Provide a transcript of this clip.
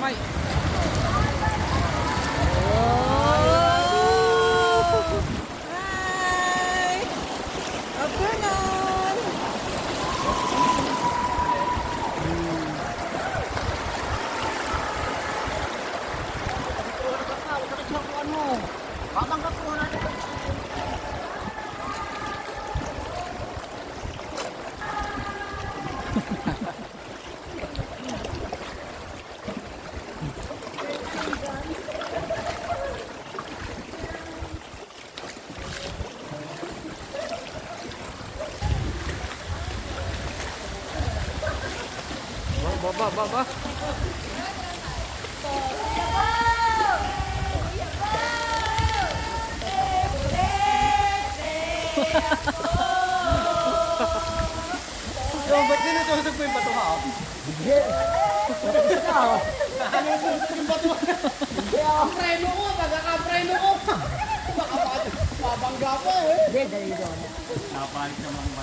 kamay. Hi! Afternoon! Ba. Yo, ba't sinutusog mo yung bato ha? Hindi. Ang preno ko, pagkakapreno ko. Baka mabangga pa eh. Hindi, dali doon. Napalit naman.